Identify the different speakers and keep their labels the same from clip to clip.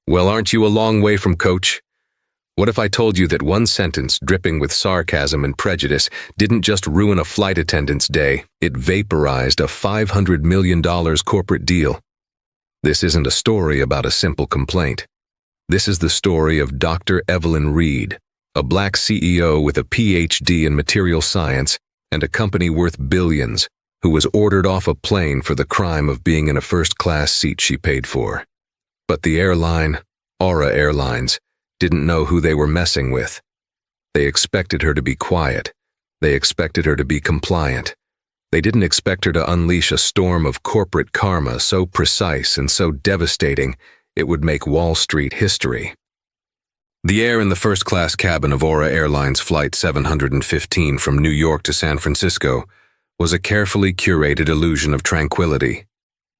Speaker 1: Well, aren't you a long way from Coach? What if I told you that one sentence dripping with sarcasm and prejudice didn't just ruin a flight attendant's day, it vaporized a $500 million corporate deal? This isn't a story about a simple complaint. This is the story of Dr. Evelyn Reed, a black CEO with a PhD in material science and a company worth billions, who was ordered off a plane for the crime of being in a first-class seat she paid for. But the airline, Aura Airlines, didn't know who they were messing with. They expected her to be quiet. They expected her to be compliant. They didn't expect her to unleash a storm of corporate karma so precise and so devastating it would make Wall Street history. The air in the first-class cabin of Aura Airlines Flight 715 from New York to San Francisco was a carefully curated illusion of tranquility.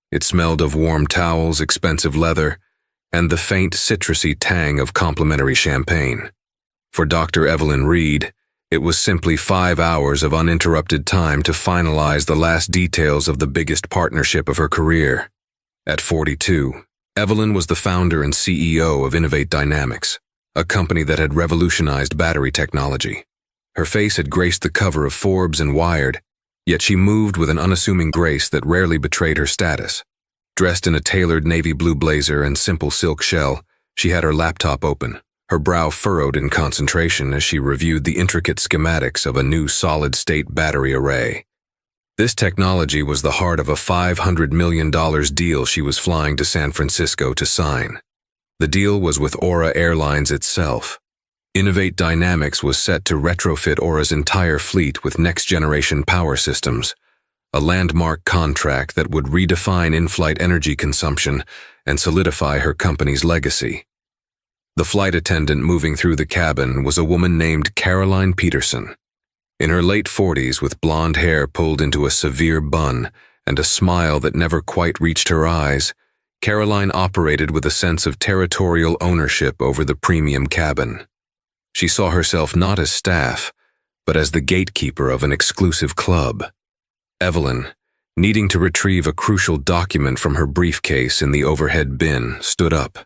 Speaker 1: It smelled of warm towels, expensive leather, and the faint citrusy tang of complimentary champagne. For Dr. Evelyn Reed, it was simply 5 hours of uninterrupted time to finalize the last details of the biggest partnership of her career. At 42, Evelyn was the founder and CEO of Innovate Dynamics, a company that had revolutionized battery technology. Her face had graced the cover of Forbes and Wired, yet she moved with an unassuming grace that rarely betrayed her status. Dressed in a tailored navy blue blazer and simple silk shell, she had her laptop open, her brow furrowed in concentration as she reviewed the intricate schematics of a new solid-state battery array. This technology was the heart of a $500 million deal she was flying to San Francisco to sign. The deal was with Aura Airlines itself. Innovate Dynamics was set to retrofit Aura's entire fleet with next-generation power systems, a landmark contract that would redefine in-flight energy consumption and solidify her company's legacy. The flight attendant moving through the cabin was a woman named Caroline Peterson. In her late 40s, with blonde hair pulled into a severe bun and a smile that never quite reached her eyes, Caroline operated with a sense of territorial ownership over the premium cabin. She saw herself not as staff, but as the gatekeeper of an exclusive club. Evelyn, needing to retrieve a crucial document from her briefcase in the overhead bin, stood up.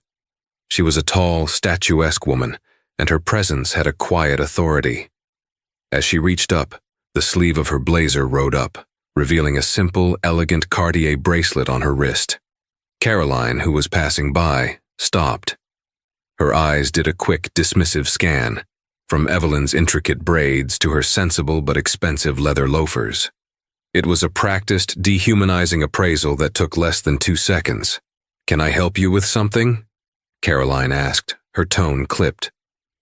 Speaker 1: She was a tall, statuesque woman, and her presence had a quiet authority. As she reached up, the sleeve of her blazer rode up, revealing a simple, elegant Cartier bracelet on her wrist. Caroline, who was passing by, stopped. Her eyes did a quick, dismissive scan, from Evelyn's intricate braids to her sensible but expensive leather loafers. It was a practiced, dehumanizing appraisal that took less than 2 seconds. "Can I help you with something?" Caroline asked, her tone clipped.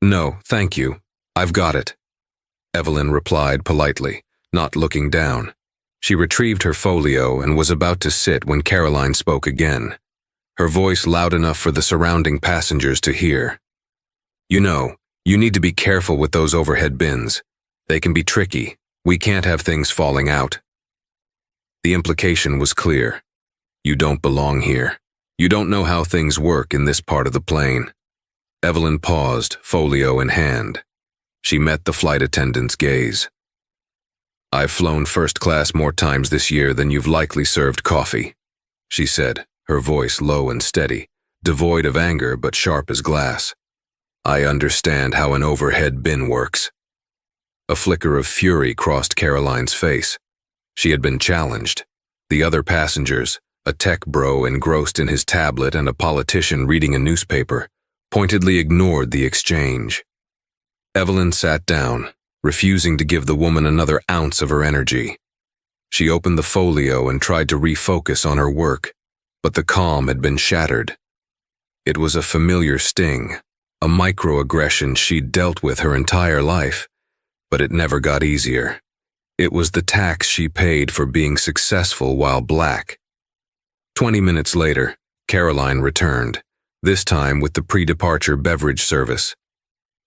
Speaker 1: "No, thank you. I've got it," Evelyn replied politely, not looking down. She retrieved her folio and was about to sit when Caroline spoke again, her voice loud enough for the surrounding passengers to hear. "You know, you need to be careful with those overhead bins. They can be tricky. We can't have things falling out." The implication was clear. You don't belong here. You don't know how things work in this part of the plane. Evelyn paused, folio in hand. She met the flight attendant's gaze. "I've flown first class more times this year than you've likely served coffee," she said, her voice low and steady, devoid of anger but sharp as glass. "I understand how an overhead bin works." A flicker of fury crossed Caroline's face. She had been challenged. The other passengers, a tech bro engrossed in his tablet and a politician reading a newspaper, pointedly ignored the exchange. Evelyn sat down, refusing to give the woman another ounce of her energy. She opened the folio and tried to refocus on her work, but the calm had been shattered. It was a familiar sting, a microaggression she'd dealt with her entire life, but it never got easier. It was the tax she paid for being successful while black. 20 minutes later, Caroline returned, this time with the pre-departure beverage service.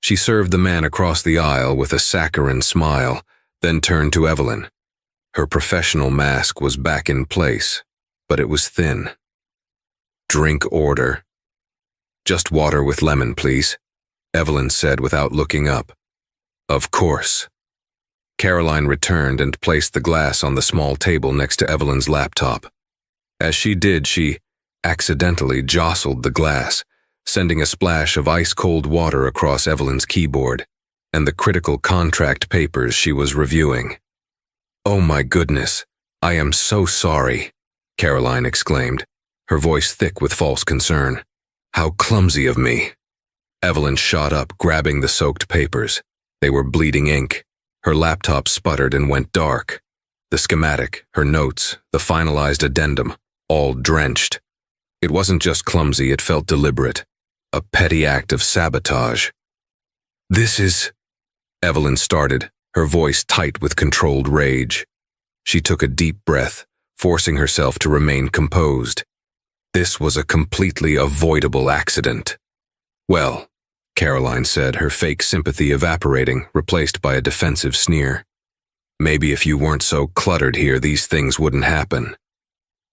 Speaker 1: She served the man across the aisle with a saccharine smile, then turned to Evelyn. Her professional mask was back in place, but it was thin. "Drink order." "Just water with lemon, please," Evelyn said without looking up. "Of course." Caroline returned and placed the glass on the small table next to Evelyn's laptop. As she did, she accidentally jostled the glass, sending a splash of ice-cold water across Evelyn's keyboard and the critical contract papers she was reviewing. "Oh my goodness, I am so sorry," Caroline exclaimed, her voice thick with false concern. "How clumsy of me." Evelyn shot up, grabbing the soaked papers. They were bleeding ink. Her laptop sputtered and went dark. The schematic, her notes, the finalized addendum, all drenched. It wasn't just clumsy, it felt deliberate. A petty act of sabotage. "This is..." Evelyn started, her voice tight with controlled rage. She took a deep breath, forcing herself to remain composed. This was a completely avoidable accident. "Well," Caroline said, her fake sympathy evaporating, replaced by a defensive sneer. "Maybe if you weren't so cluttered here, these things wouldn't happen."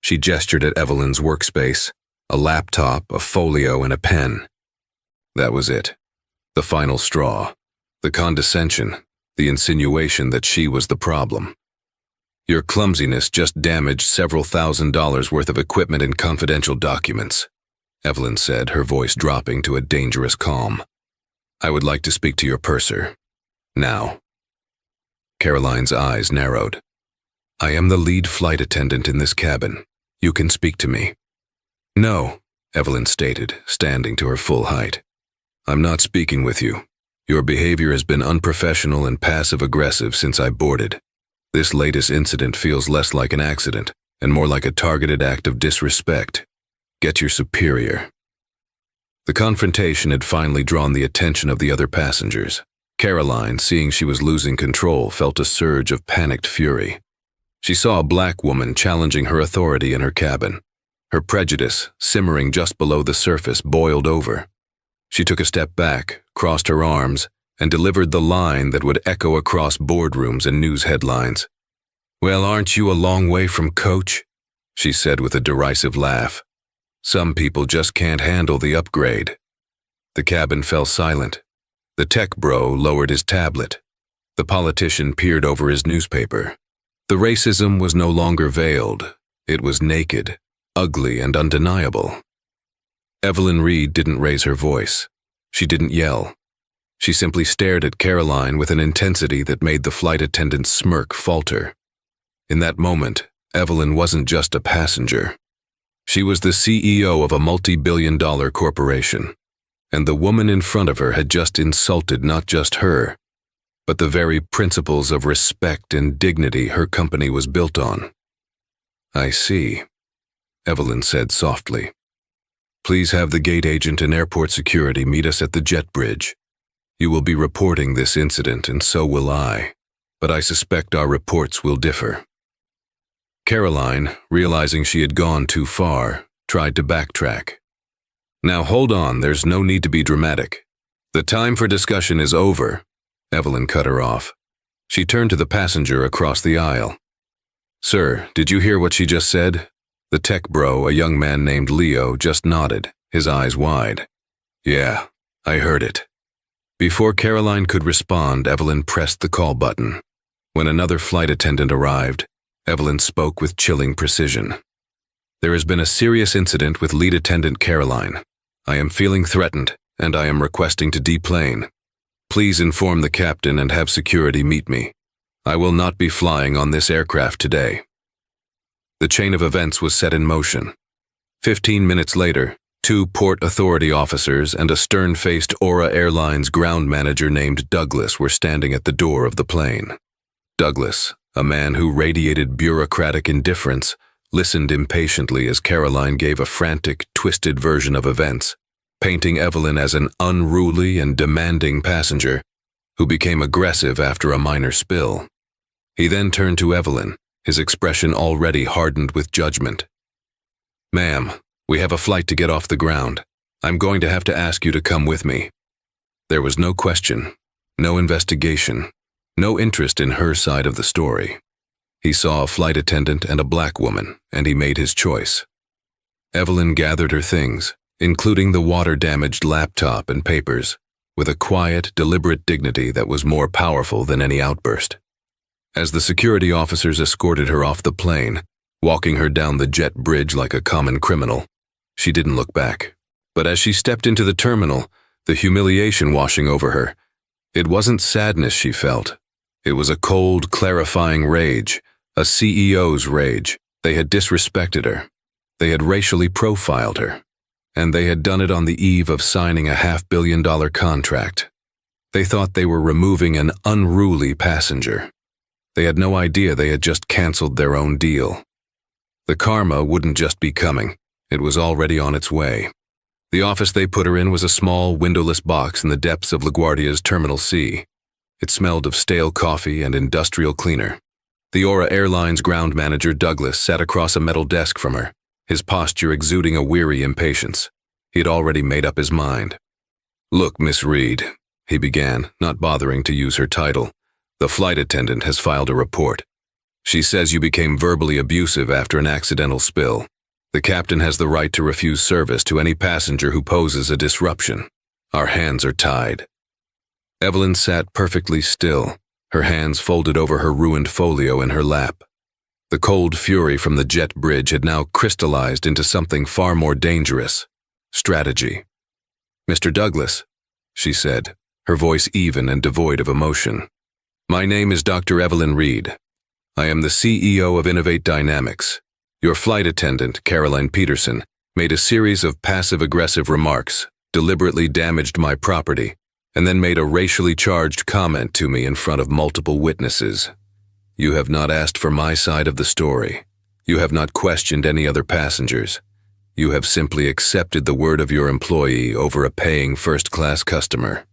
Speaker 1: She gestured at Evelyn's workspace, a laptop, a folio, and a pen. That was it. The final straw. The condescension, the insinuation that she was the problem. "Your clumsiness just damaged several $1,000s worth of equipment and confidential documents," Evelyn said, her voice dropping to a dangerous calm. "I would like to speak to your purser. Now." Caroline's eyes narrowed. "I am the lead flight attendant in this cabin. You can speak to me." "No," Evelyn stated, standing to her full height. "I'm not speaking with you. Your behavior has been unprofessional and passive-aggressive since I boarded. This latest incident feels less like an accident and more like a targeted act of disrespect. Get your superior." The confrontation had finally drawn the attention of the other passengers. Caroline, seeing she was losing control, felt a surge of panicked fury. She saw a black woman challenging her authority in her cabin. Her prejudice, simmering just below the surface, boiled over. She took a step back, crossed her arms, and delivered the line that would echo across boardrooms and news headlines. "Well, aren't you a long way from Coach?" she said with a derisive laugh. "Some people just can't handle the upgrade." The cabin fell silent. The tech bro lowered his tablet. The politician peered over his newspaper. The racism was no longer veiled. It was naked, ugly, and undeniable. Evelyn Reed didn't raise her voice. She didn't yell. She simply stared at Caroline with an intensity that made the flight attendant's smirk falter. In that moment, Evelyn wasn't just a passenger. She was the CEO of a multi-billion-dollar corporation, and the woman in front of her had just insulted not just her, but the very principles of respect and dignity her company was built on. "I see," Evelyn said softly. "Please have the gate agent and airport security meet us at the jet bridge. You will be reporting this incident, and so will I, but I suspect our reports will differ." Caroline, realizing she had gone too far, tried to backtrack. "Now hold on, there's no need to be dramatic. The time for discussion is over," Evelyn cut her off. She turned to the passenger across the aisle. "Sir, did you hear what she just said?" The tech bro, a young man named Leo, just nodded, his eyes wide. "Yeah, I heard it." Before Caroline could respond, Evelyn pressed the call button. When another flight attendant arrived, Evelyn spoke with chilling precision. "There has been a serious incident with lead attendant Caroline. I am feeling threatened, and I am requesting to deplane. Please inform the captain and have security meet me. I will not be flying on this aircraft today." The chain of events was set in motion. 15 minutes later, 2 Port Authority officers and a stern-faced Aura Airlines ground manager named Douglas were standing at the door of the plane. Douglas, a man who radiated bureaucratic indifference, listened impatiently as Caroline gave a frantic, twisted version of events, painting Evelyn as an unruly and demanding passenger who became aggressive after a minor spill. He then turned to Evelyn, his expression already hardened with judgment. "Ma'am, we have a flight to get off the ground. I'm going to have to ask you to come with me." There was no question, no investigation, no interest in her side of the story. He saw a flight attendant and a black woman, and he made his choice. Evelyn gathered her things, including the water-damaged laptop and papers, with a quiet, deliberate dignity that was more powerful than any outburst. As the security officers escorted her off the plane, walking her down the jet bridge like a common criminal, she didn't look back. But as she stepped into the terminal, the humiliation washing over her, it wasn't sadness she felt. It was a cold, clarifying rage, a CEO's rage. They had disrespected her. They had racially profiled her. And they had done it on the eve of signing a $500 million contract. They thought they were removing an unruly passenger. They had no idea they had just canceled their own deal. The karma wouldn't just be coming. It was already on its way. The office they put her in was a small, windowless box in the depths of LaGuardia's Terminal C. It smelled of stale coffee and industrial cleaner. The Aura Airlines ground manager, Douglas, sat across a metal desk from her, his posture exuding a weary impatience. He had already made up his mind. "Look, Miss Reed," he began, not bothering to use her title. "The flight attendant has filed a report. She says you became verbally abusive after an accidental spill. The captain has the right to refuse service to any passenger who poses a disruption. Our hands are tied." Evelyn sat perfectly still, her hands folded over her ruined folio in her lap. The cold fury from the jet bridge had now crystallized into something far more dangerous: strategy. "Mr. Douglas," she said, her voice even and devoid of emotion. "My name is Dr. Evelyn Reed. I am the CEO of Innovate Dynamics. Your flight attendant, Caroline Peterson, made a series of passive-aggressive remarks, deliberately damaged my property, and then made a racially charged comment to me in front of multiple witnesses. You have not asked for my side of the story. You have not questioned any other passengers. You have simply accepted the word of your employee over a paying first-class customer."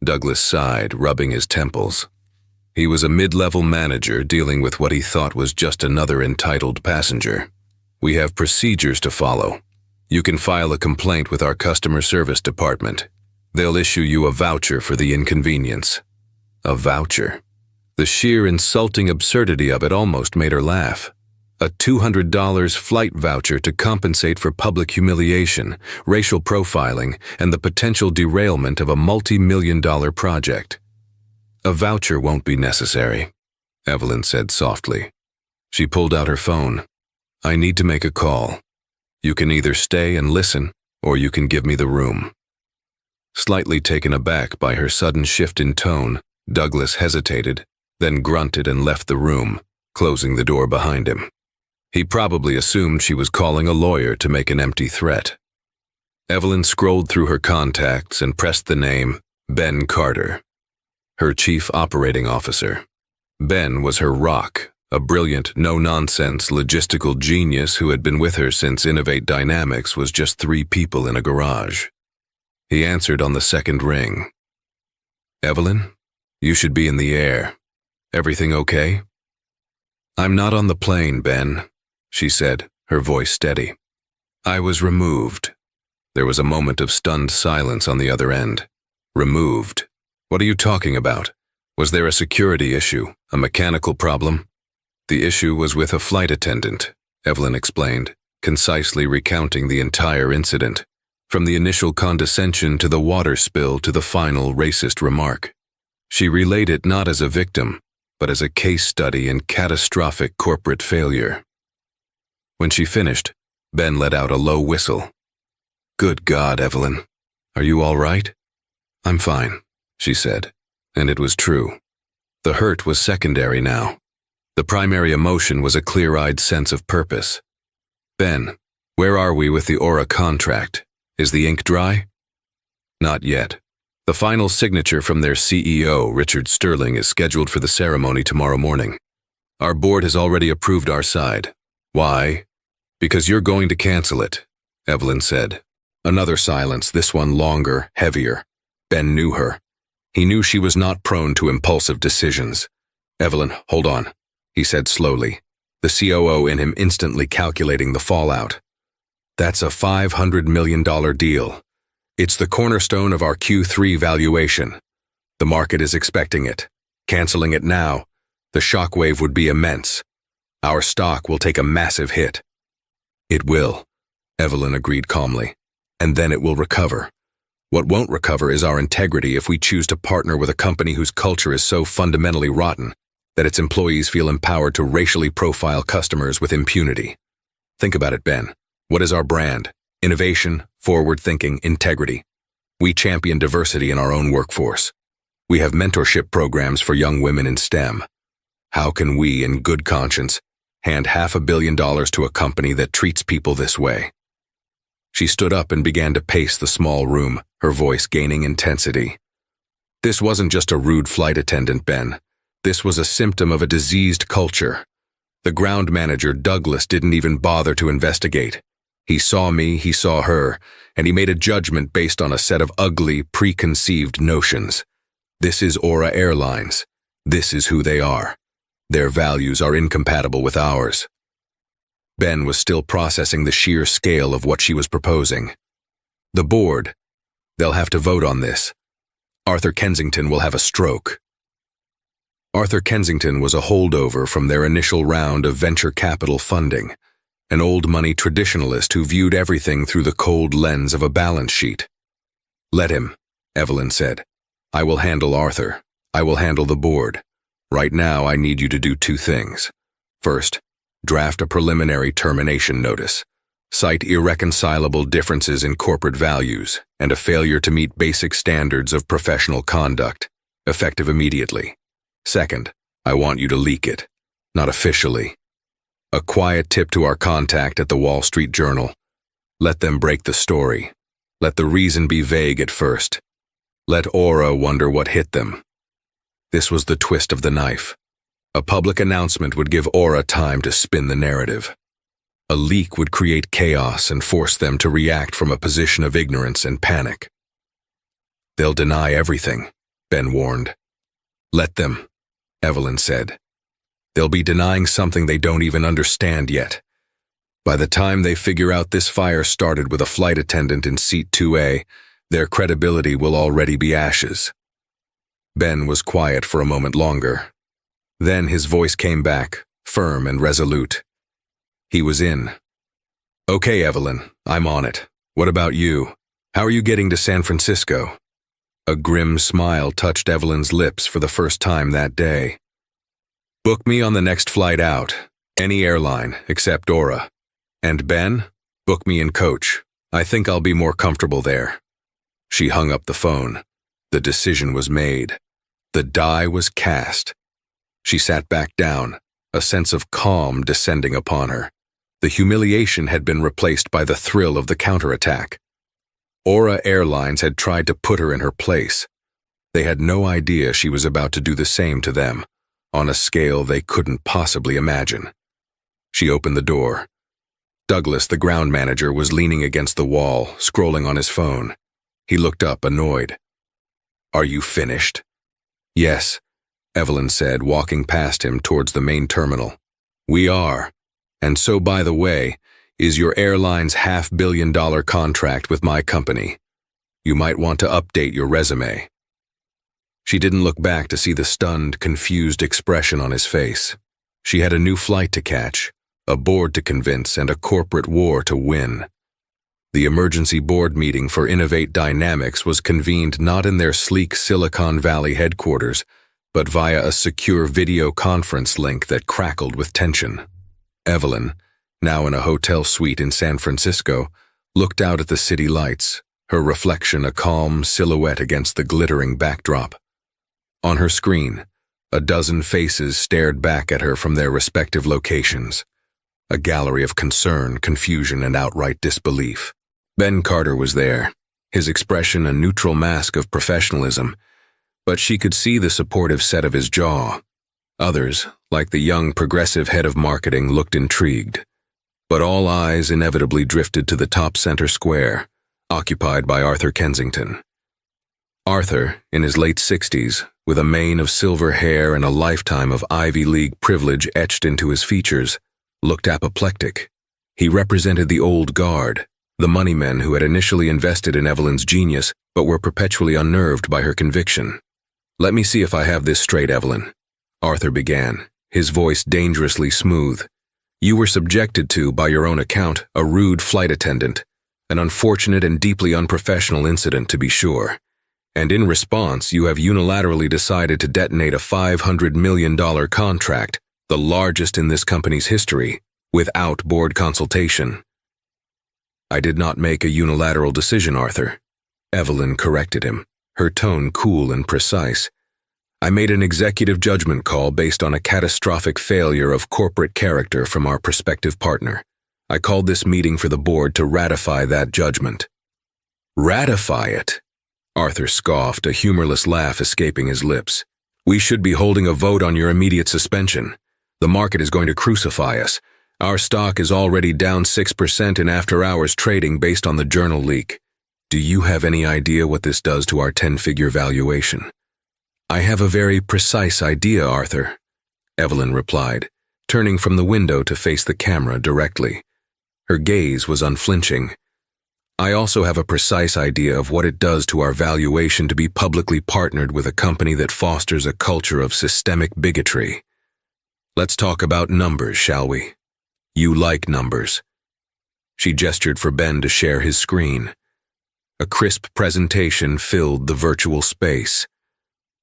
Speaker 1: Douglas sighed, rubbing his temples. He was a mid-level manager dealing with what he thought was just another entitled passenger. "We have procedures to follow. You can file a complaint with our customer service department. They'll issue you a voucher for the inconvenience." A voucher. The sheer insulting absurdity of it almost made her laugh. A $200 flight voucher to compensate for public humiliation, racial profiling, and the potential derailment of a multi-million-dollar project. "A voucher won't be necessary," Evelyn said softly. She pulled out her phone. "I need to make a call. You can either stay and listen, or you can give me the room." Slightly taken aback by her sudden shift in tone, Douglas hesitated, then grunted and left the room, closing the door behind him. He probably assumed she was calling a lawyer to make an empty threat. Evelyn scrolled through her contacts and pressed the name Ben Carter, her chief operating officer. Ben was her rock, a brilliant, no-nonsense logistical genius who had been with her since Innovate Dynamics was just 3 people in a garage. He answered on the second ring. "Evelyn, you should be in the air. Everything okay?" "I'm not on the plane, Ben," she said, her voice steady. "I was removed." There was a moment of stunned silence on the other end. "Removed? What are you talking about? Was there a security issue, a mechanical problem?" "The issue was with a flight attendant," Evelyn explained, concisely recounting the entire incident, from the initial condescension to the water spill to the final racist remark. She relayed it not as a victim, but as a case study in catastrophic corporate failure. When she finished, Ben let out a low whistle. "Good God, Evelyn. Are you all right?" "I'm fine," she said, and it was true. The hurt was secondary now. The primary emotion was a clear-eyed sense of purpose. "Ben, where are we with the Aura contract? Is the ink dry?" "Not yet. The final signature from their CEO, Richard Sterling, is scheduled for the ceremony tomorrow morning. Our board has already approved our side. Why? Because you're going to cancel it," Evelyn said. Another silence, this one longer, heavier. Ben knew her. He knew she was not prone to impulsive decisions. "Evelyn, hold on," he said slowly, the COO in him instantly calculating the fallout. "That's a $500 million deal. It's the cornerstone of our Q3 valuation. The market is expecting it. Canceling it now, the shockwave would be immense. Our stock will take a massive hit." "It will," Evelyn agreed calmly. "And then it will recover. What won't recover is our integrity if we choose to partner with a company whose culture is so fundamentally rotten that its employees feel empowered to racially profile customers with impunity. Think about it, Ben. What is our brand? Innovation, forward-thinking, integrity. We champion diversity in our own workforce. We have mentorship programs for young women in STEM. How can we, in good conscience, hand $500 million to a company that treats people this way? She stood up and began to pace the small room, her voice gaining intensity. This wasn't just a rude flight attendant, Ben. This was a symptom of a diseased culture. The ground manager, Douglas, didn't even bother to investigate. He saw me, he saw her, and he made a judgment based on a set of ugly, preconceived notions. This is Aura Airlines. This is who they are. Their values are incompatible with ours. Ben was still processing the sheer scale of what she was proposing. The board, they'll have to vote on this. Arthur Kensington will have a stroke. Arthur Kensington was a holdover from their initial round of venture capital funding, an old-money traditionalist who viewed everything through the cold lens of a balance sheet. Let him, Evelyn said. I will handle Arthur. I will handle the board. Right now, I need you to do 2 things. First, draft a preliminary termination notice. Cite irreconcilable differences in corporate values and a failure to meet basic standards of professional conduct, effective immediately. Second, I want you to leak it, not officially. A quiet tip to our contact at the Wall Street Journal. Let them break the story. Let the reason be vague at first. Let Aura wonder what hit them. This was the twist of the knife. A public announcement would give Aura time to spin the narrative. A leak would create chaos and force them to react from a position of ignorance and panic. They'll deny everything, Ben warned. Let them, Evelyn said. They'll be denying something they don't even understand yet. By the time they figure out this fire started with a flight attendant in seat 2A, their credibility will already be ashes. Ben was quiet for a moment longer. Then his voice came back, firm and resolute. He was in. Okay, Evelyn, I'm on it. What about you? How are you getting to San Francisco? A grim smile touched Evelyn's lips for the first time that day. Book me on the next flight out, any airline except Aura. And Ben, book me in coach. I think I'll be more comfortable there. She hung up the phone. The decision was made. The die was cast. She sat back down, a sense of calm descending upon her. The humiliation had been replaced by the thrill of the counterattack. Aura Airlines had tried to put her in her place. They had no idea she was about to do the same to them, on a scale they couldn't possibly imagine. She opened the door. Douglas, the ground manager, was leaning against the wall, scrolling on his phone. He looked up, annoyed. Are you finished? Yes, Evelyn said, walking past him towards the main terminal. We are. And so, by the way, is your airline's $500 million contract with my company. You might want to update your resume. She didn't look back to see the stunned, confused expression on his face. She had a new flight to catch, a board to convince, and a corporate war to win. The emergency board meeting for Innovate Dynamics was convened not in their sleek Silicon Valley headquarters, but via a secure video conference link that crackled with tension. Evelyn, now in a hotel suite in San Francisco, looked out at the city lights, her reflection a calm silhouette against the glittering backdrop. On her screen, a dozen faces stared back at her from their respective locations, a gallery of concern, confusion, and outright disbelief. Ben Carter was there, his expression a neutral mask of professionalism, but she could see the supportive set of his jaw. Others, like the young progressive head of marketing, looked intrigued. But all eyes inevitably drifted to the top center square, occupied by Arthur Kensington. Arthur, in his late 60s, with a mane of silver hair and a lifetime of Ivy League privilege etched into his features, looked apoplectic. He represented the old guard, the money men who had initially invested in Evelyn's genius but were perpetually unnerved by her conviction. Let me see if I have this straight, Evelyn. Arthur began, his voice dangerously smooth. You were subjected to, by your own account, a rude flight attendant, an unfortunate and deeply unprofessional incident to be sure. And in response, you have unilaterally decided to detonate a $500 million contract, the largest in this company's history, without board consultation. I did not make a unilateral decision, Arthur. Evelyn corrected him, her tone cool and precise. I made an executive judgment call based on a catastrophic failure of corporate character from our prospective partner. I called this meeting for the board to ratify that judgment. Ratify it? Arthur scoffed, a humorless laugh escaping his lips. We should be holding a vote on your immediate suspension. The market is going to crucify us. Our stock is already down 6% in after-hours trading based on the journal leak. Do you have any idea what this does to our 10-figure valuation? I have a very precise idea, Arthur, Evelyn replied, turning from the window to face the camera directly. Her gaze was unflinching. I also have a precise idea of what it does to our valuation to be publicly partnered with a company that fosters a culture of systemic bigotry. Let's talk about numbers, shall we? You like numbers. She gestured for Ben to share his screen. A crisp presentation filled the virtual space.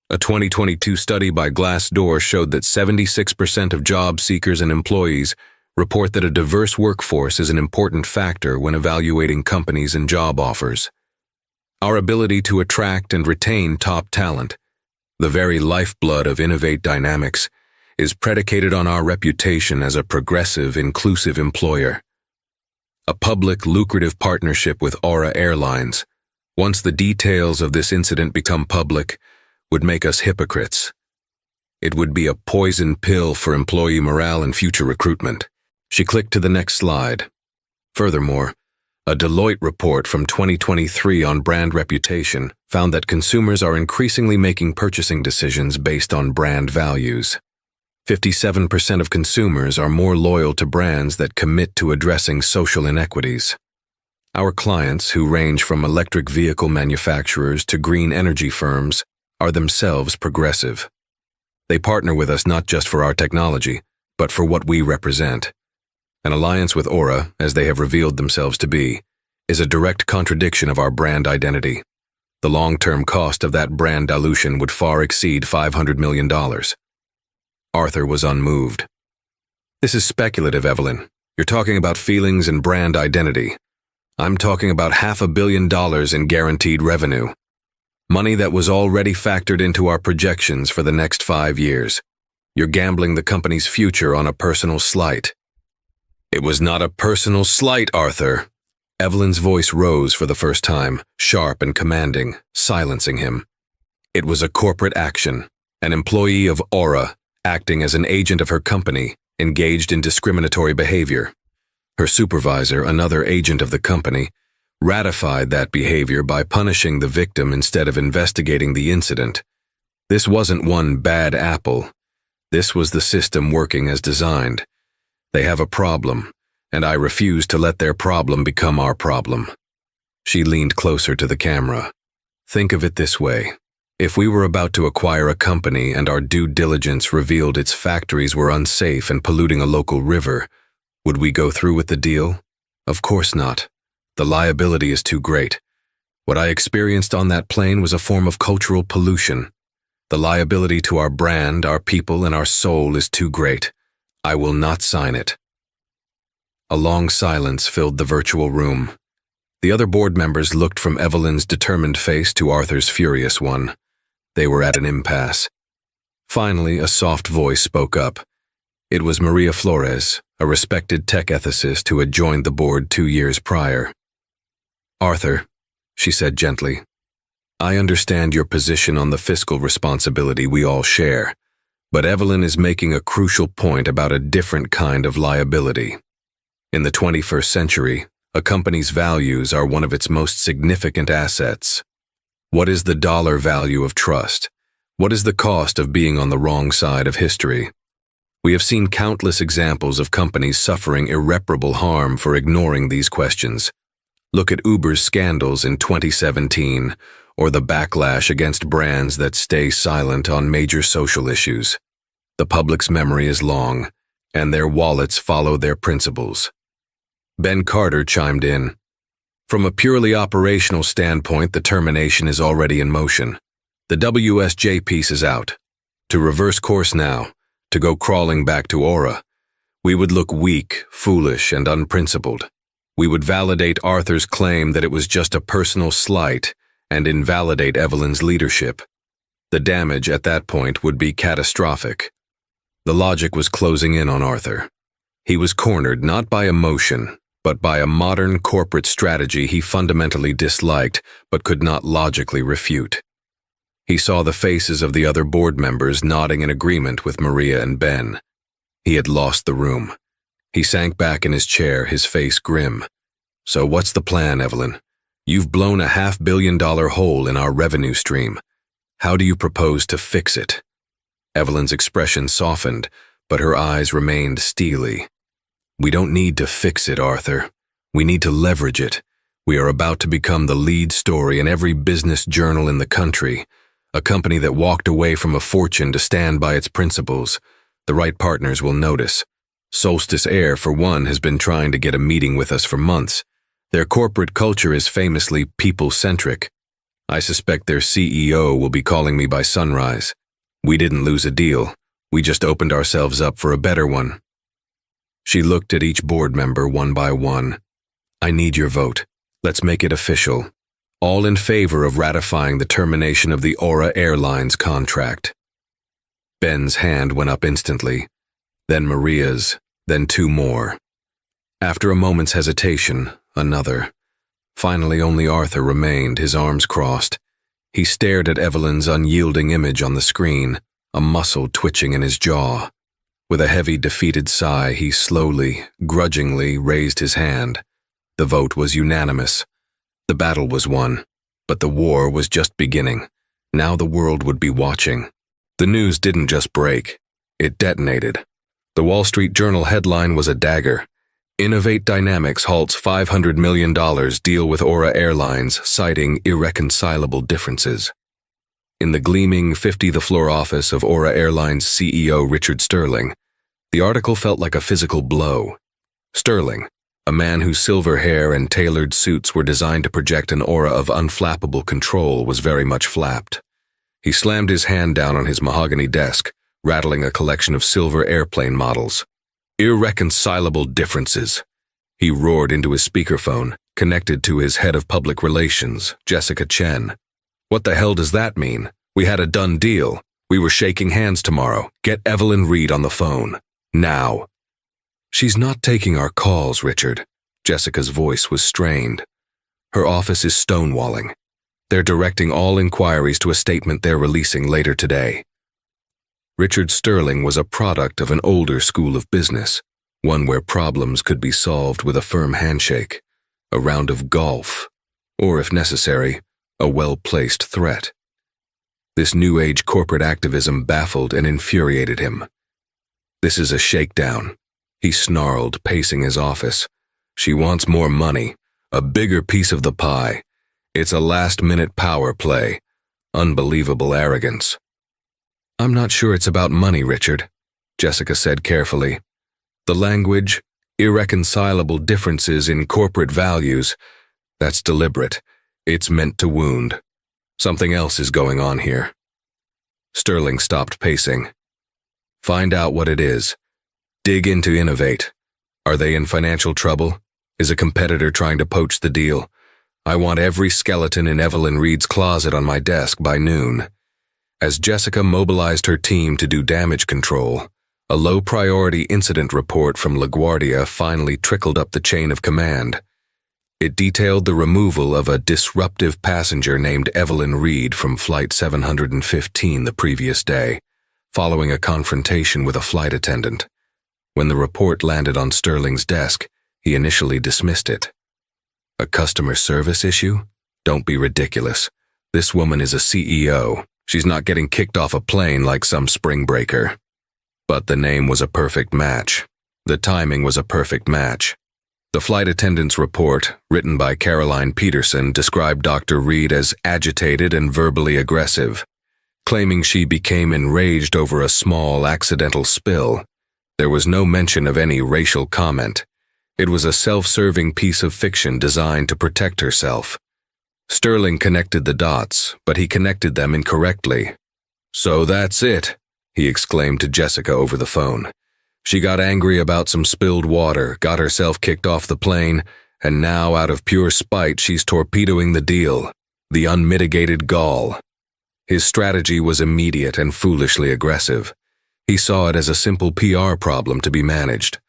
Speaker 1: A 2022 study by Glassdoor showed that 76% of job seekers and employees report that a diverse workforce is an important factor when evaluating companies and job offers. Our ability to attract and retain top talent, the very lifeblood of Innovate Dynamics, is predicated on our reputation as a progressive, inclusive employer. A public, lucrative partnership with Aura Airlines, once the details of this incident become public, would make us hypocrites. It would be a poison pill for employee morale and future recruitment. She clicked to the next slide. Furthermore, a Deloitte report from 2023 on brand reputation found that consumers are increasingly making purchasing decisions based on brand values. 57% of consumers are more loyal to brands that commit to addressing social inequities. Our clients, who range from electric vehicle manufacturers to green energy firms, are themselves progressive. They partner with us not just for our technology, but for what we represent. An alliance with Aura, as they have revealed themselves to be, is a direct contradiction of our brand identity. The long-term cost of that brand dilution would far exceed $500 million. Arthur was unmoved. This is speculative, Evelyn. You're talking about feelings and brand identity. I'm talking about $500 million in guaranteed revenue. Money that was already factored into our projections for the next 5 years. You're gambling the company's future on a personal slight. It was not a personal slight, Arthur. Evelyn's voice rose for the first time, sharp and commanding, silencing him. It was a corporate action. An employee of Aura, acting as an agent of her company, engaged in discriminatory behavior. Her supervisor, another agent of the company, ratified that behavior by punishing the victim instead of investigating the incident. This wasn't one bad apple. This was the system working as designed. They have a problem, and I refuse to let their problem become our problem. She leaned closer to the camera. Think of it this way. If we were about to acquire a company and our due diligence revealed its factories were unsafe and polluting a local river, would we go through with the deal? Of course not. The liability is too great. What I experienced on that plane was a form of cultural pollution. The liability to our brand, our people, and our soul is too great. I will not sign it. A long silence filled the virtual room. The other board members looked from Evelyn's determined face to Arthur's furious one. They were at an impasse. Finally, a soft voice spoke up. It was Maria Flores, a respected tech ethicist who had joined the board 2 years prior. Arthur, she said gently, I understand your position on the fiscal responsibility we all share, but Evelyn is making a crucial point about a different kind of liability. In the 21st century, a company's values are one of its most significant assets. What is the dollar value of trust? What is the cost of being on the wrong side of history? We have seen countless examples of companies suffering irreparable harm for ignoring these questions. Look at Uber's scandals in 2017, or the backlash against brands that stay silent on major social issues. The public's memory is long, and their wallets follow their principles. Ben Carter chimed in. From a purely operational standpoint, the termination is already in motion. The WSJ piece is out. To reverse course now, to go crawling back to Aura, we would look weak, foolish, and unprincipled. We would validate Arthur's claim that it was just a personal slight and invalidate Evelyn's leadership. The damage at that point would be catastrophic. The logic was closing in on Arthur. He was cornered not by emotion, but by a modern corporate strategy he fundamentally disliked but could not logically refute. He saw the faces of the other board members nodding in agreement with Maria and Ben. He had lost the room. He sank back in his chair, his face grim. So what's the plan, Evelyn? You've blown a $500 million hole in our revenue stream. How do you propose to fix it? Evelyn's expression softened, but her eyes remained steely. We don't need to fix it, Arthur. We need to leverage it. We are about to become the lead story in every business journal in the country, a company that walked away from a fortune to stand by its principles. The right partners will notice. Solstice Air, for one, has been trying to get a meeting with us for months. Their corporate culture is famously people-centric. I suspect their CEO will be calling me by sunrise. We didn't lose a deal. We just opened ourselves up for a better one. She looked at each board member one by one. I need your vote. Let's make it official. All in favor of ratifying the termination of the Aura Airlines contract. Ben's hand went up instantly, then Maria's, then two more. After a moment's hesitation, another. Finally, only Arthur remained, his arms crossed. He stared at Evelyn's unyielding image on the screen, a muscle twitching in his jaw. With a heavy, defeated sigh, he slowly, grudgingly raised his hand. The vote was unanimous. The battle was won, but the war was just beginning. Now the world would be watching. The news didn't just break. It detonated. The Wall Street Journal headline was a dagger. Innovate Dynamics halts $500 million deal with Aura Airlines, citing irreconcilable differences. In the gleaming 50th-floor office of Aura Airlines CEO Richard Sterling, the article felt like a physical blow. Sterling, a man whose silver hair and tailored suits were designed to project an aura of unflappable control, was very much flapped. He slammed his hand down on his mahogany desk, rattling a collection of silver airplane models. Irreconcilable differences. He roared into his speakerphone, connected to his head of public relations, Jessica Chen. What the hell does that mean? We had a done deal. We were shaking hands tomorrow. Get Evelyn Reed on the phone. Now. She's not taking our calls, Richard. Jessica's voice was strained. Her office is stonewalling. They're directing all inquiries to a statement they're releasing later today. Richard Sterling was a product of an older school of business, one where problems could be solved with a firm handshake, a round of golf, or, if necessary, a well-placed threat. This new-age corporate activism baffled and infuriated him. This is a shakedown, he snarled, pacing his office. She wants more money, a bigger piece of the pie. It's a last-minute power play. Unbelievable arrogance. I'm not sure it's about money, Richard, Jessica said carefully. The language, irreconcilable differences in corporate values, that's deliberate. It's meant to wound. Something else is going on here. Sterling stopped pacing. Find out what it is. Dig into Innovate. Are they in financial trouble? Is a competitor trying to poach the deal? I want every skeleton in Evelyn Reed's closet on my desk by noon. As Jessica mobilized her team to do damage control, a low-priority incident report from LaGuardia finally trickled up the chain of command. It detailed the removal of a disruptive passenger named Evelyn Reed from Flight 715 the previous day, following a confrontation with a flight attendant. When the report landed on Sterling's desk, he initially dismissed it. A customer service issue? Don't be ridiculous. This woman is a CEO. She's not getting kicked off a plane like some spring breaker. But the name was a perfect match. The timing was a perfect match. The flight attendant's report, written by Caroline Peterson, described Dr. Reed as agitated and verbally aggressive, claiming she became enraged over a small accidental spill. There was no mention of any racial comment. It was a self-serving piece of fiction designed to protect herself. Sterling connected the dots, but he connected them incorrectly. So that's it, he exclaimed to Jessica over the phone. She got angry about some spilled water, got herself kicked off the plane, and now out of pure spite she's torpedoing the deal. The unmitigated gall. His strategy was immediate and foolishly aggressive. He saw it as a simple PR problem to be managed.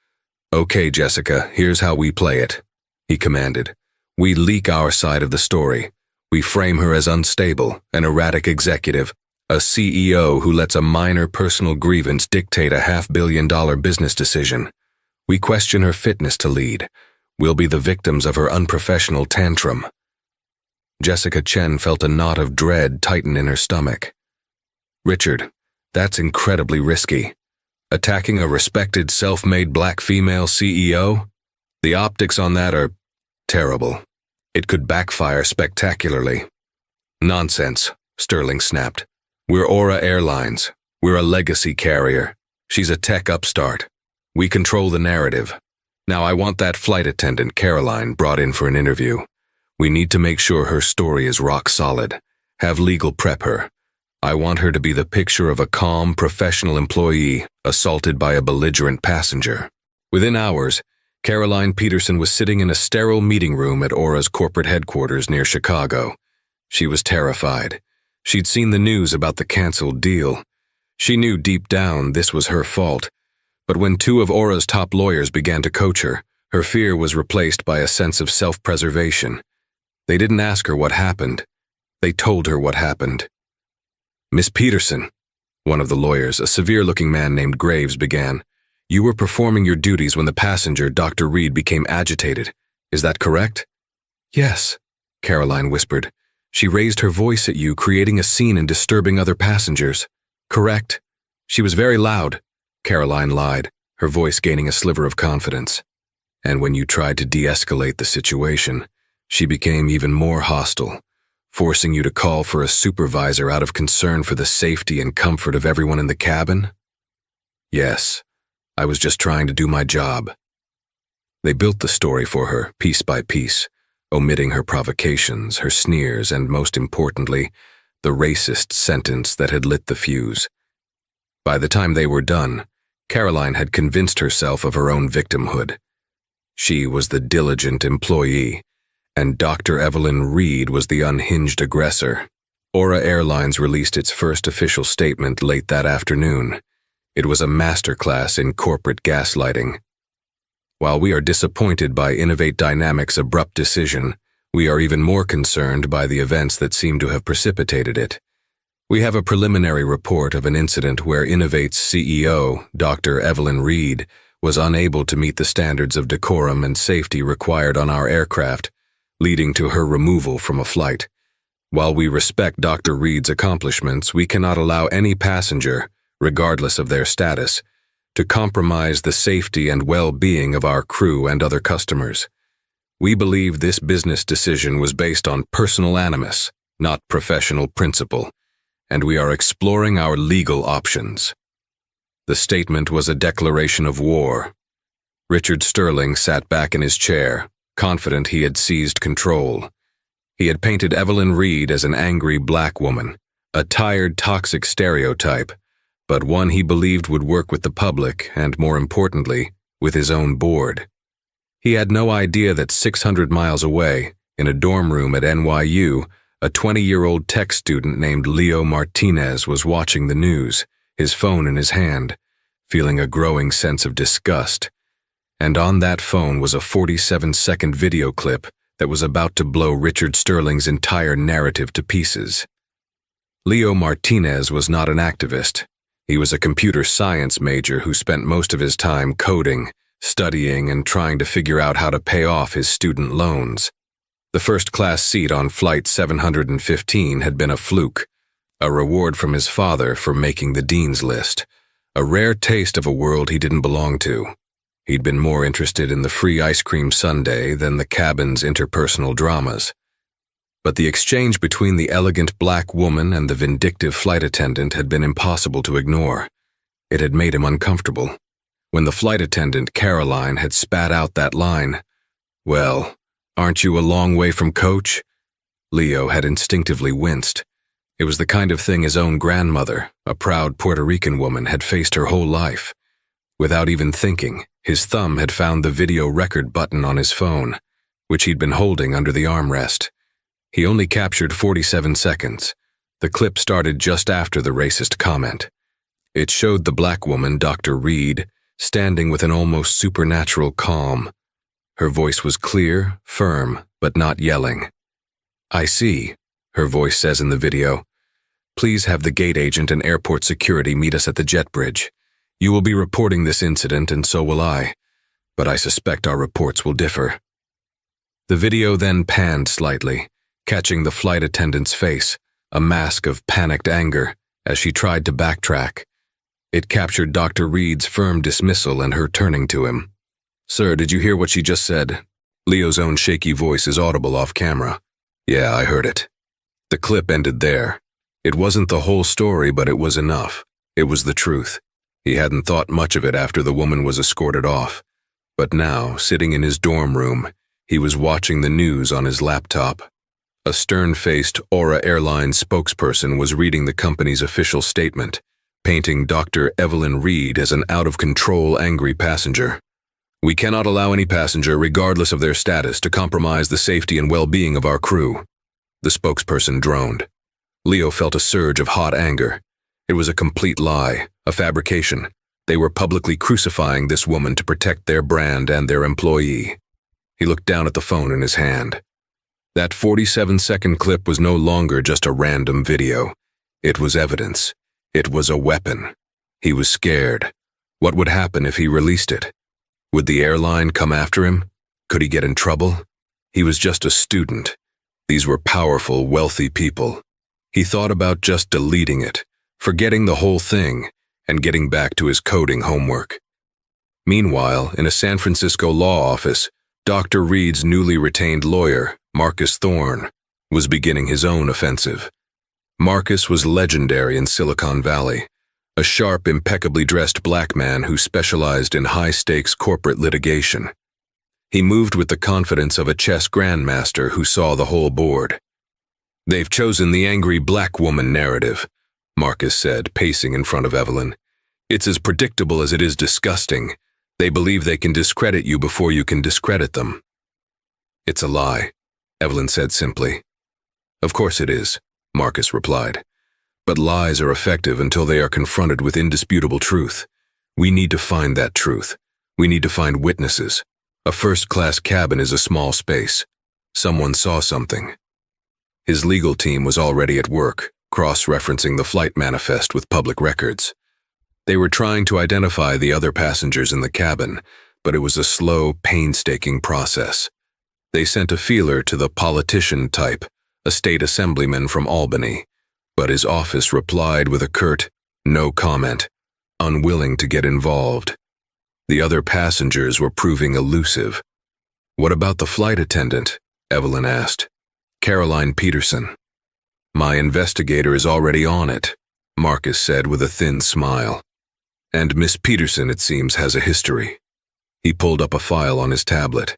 Speaker 1: "Okay, Jessica, here's how we play it," he commanded. "We leak our side of the story. We frame her as unstable, an erratic executive, a CEO who lets a minor personal grievance dictate a $500 million business decision. We question her fitness to lead. We'll be the victims of her unprofessional tantrum." Jessica Chen felt a knot of dread tighten in her stomach. "Richard, that's incredibly risky. Attacking a respected self-made black female CEO? The optics on that are terrible. It could backfire spectacularly." "Nonsense," Sterling snapped. "We're Aura Airlines. We're a legacy carrier. She's a tech upstart. We control the narrative. Now I want that flight attendant, Caroline, brought in for an interview. We need to make sure her story is rock solid. Have legal prep her. I want her to be the picture of a calm, professional employee assaulted by a belligerent passenger." Within hours, Caroline Peterson was sitting in a sterile meeting room at Aura's corporate headquarters near Chicago. She was terrified. She'd seen the news about the canceled deal. She knew deep down this was her fault. But when two of Aura's top lawyers began to coach her, her fear was replaced by a sense of self-preservation. They didn't ask her what happened. They told her what happened. "Miss Peterson," one of the lawyers, a severe-looking man named Graves, began, "you were performing your duties when the passenger, Dr. Reed, became agitated. Is that correct?" "Yes," Caroline whispered. "She raised her voice at you, creating a scene and disturbing other passengers." "Correct. She was very loud," Caroline lied, her voice gaining a sliver of confidence. "And when you tried to de-escalate the situation, she became even more hostile, forcing you to call for a supervisor out of concern for the safety and comfort of everyone in the cabin?" "Yes, I was just trying to do my job." They built the story for her, piece by piece, omitting her provocations, her sneers, and most importantly, the racist sentence that had lit the fuse. By the time they were done, Caroline had convinced herself of her own victimhood. She was the diligent employee, and Dr. Evelyn Reed was the unhinged aggressor. Aura Airlines released its first official statement late that afternoon. It was a masterclass in corporate gaslighting. "While we are disappointed by Innovate Dynamics' abrupt decision, we are even more concerned by the events that seem to have precipitated it. We have a preliminary report of an incident where Innovate's CEO, Dr. Evelyn Reed, was unable to meet the standards of decorum and safety required on our aircraft, leading to her removal from a flight. While we respect Dr. Reed's accomplishments, we cannot allow any passenger, regardless of their status, to compromise the safety and well-being of our crew and other customers. We believe this business decision was based on personal animus, not professional principle, and we are exploring our legal options." The statement was a declaration of war. Richard Sterling sat back in his chair, confident he had seized control. He had painted Evelyn Reed as an angry black woman, a tired, toxic stereotype, but one he believed would work with the public and, more importantly, with his own board. He had no idea that 600 miles away, in a dorm room at NYU, a 20-year-old tech student named Leo Martinez was watching the news, his phone in his hand, feeling a growing sense of disgust. And on that phone was a 47-second video clip that was about to blow Richard Sterling's entire narrative to pieces. Leo Martinez was not an activist. He was a computer science major who spent most of his time coding, studying, and trying to figure out how to pay off his student loans. The first-class seat on Flight 715 had been a fluke, a reward from his father for making the dean's list, a rare taste of a world he didn't belong to. He'd been more interested in the free ice cream sundae than the cabin's interpersonal dramas. But the exchange between the elegant black woman and the vindictive flight attendant had been impossible to ignore. It had made him uncomfortable. When the flight attendant, Caroline, had spat out that line, "Well, aren't you a long way from Coach?" Leo had instinctively winced. It was the kind of thing his own grandmother, a proud Puerto Rican woman, had faced her whole life. Without even thinking, his thumb had found the video record button on his phone. which he'd been holding under the armrest. He only captured 47 seconds. The clip started just after the racist comment. It showed the black woman, Dr. Reed, standing with an almost supernatural calm. Her voice was clear, firm, but not yelling. "I see," her voice says in the video. "Please have the gate agent and airport security meet us at the jet bridge. You will be reporting this incident, and so will I, but I suspect our reports will differ." The video then panned slightly, catching the flight attendant's face, a mask of panicked anger, as she tried to backtrack. It captured Dr. Reed's firm dismissal and her turning to him. "Sir, did you hear what she just said?" Leo's own shaky voice is audible off camera. "Yeah, I heard it." The clip ended there. It wasn't the whole story, but it was enough. It was the truth. He hadn't thought much of it after the woman was escorted off. But now, sitting in his dorm room, he was watching the news on his laptop. A stern-faced Aura Airlines spokesperson was reading the company's official statement, painting Dr. Evelyn Reed as an out-of-control, angry passenger. "We cannot allow any passenger, regardless of their status, to compromise the safety and well-being of our crew," the spokesperson droned. Leo felt a surge of hot anger. It was a complete lie, a fabrication. They were publicly crucifying this woman to protect their brand and their employee. He looked down at the phone in his hand. That 47-second clip was no longer just a random video. It was evidence. It was a weapon. He was scared. What would happen if he released it? Would the airline come after him? Could he get in trouble? He was just a student. These were powerful, wealthy people. He thought about just deleting it, forgetting the whole thing, and getting back to his coding homework. Meanwhile, in a San Francisco law office, Dr. Reed's newly retained lawyer, Marcus Thorne, was beginning his own offensive. Marcus was legendary in Silicon Valley, a sharp, impeccably dressed black man who specialized in high-stakes corporate litigation. He moved with the confidence of a chess grandmaster who saw the whole board. "They've chosen the angry black woman narrative," Marcus said, pacing in front of Evelyn. "It's as predictable as it is disgusting. They believe they can discredit you before you can discredit them." "It's a lie," Evelyn said simply. "Of course it is," Marcus replied. "But lies are effective until they are confronted with indisputable truth. We need to find that truth. We need to find witnesses. A first-class cabin is a small space. Someone saw something." His legal team was already at work, cross-referencing the flight manifest with public records. They were trying to identify the other passengers in the cabin, but it was a slow, painstaking process. They sent a feeler to the politician type, a state assemblyman from Albany, but his office replied with a curt, "No comment," unwilling to get involved. The other passengers were proving elusive. "What about the flight attendant?" Evelyn asked. "Caroline Peterson." "My investigator is already on it," Marcus said with a thin smile. "And Miss Peterson, it seems, has a history." He pulled up a file on his tablet.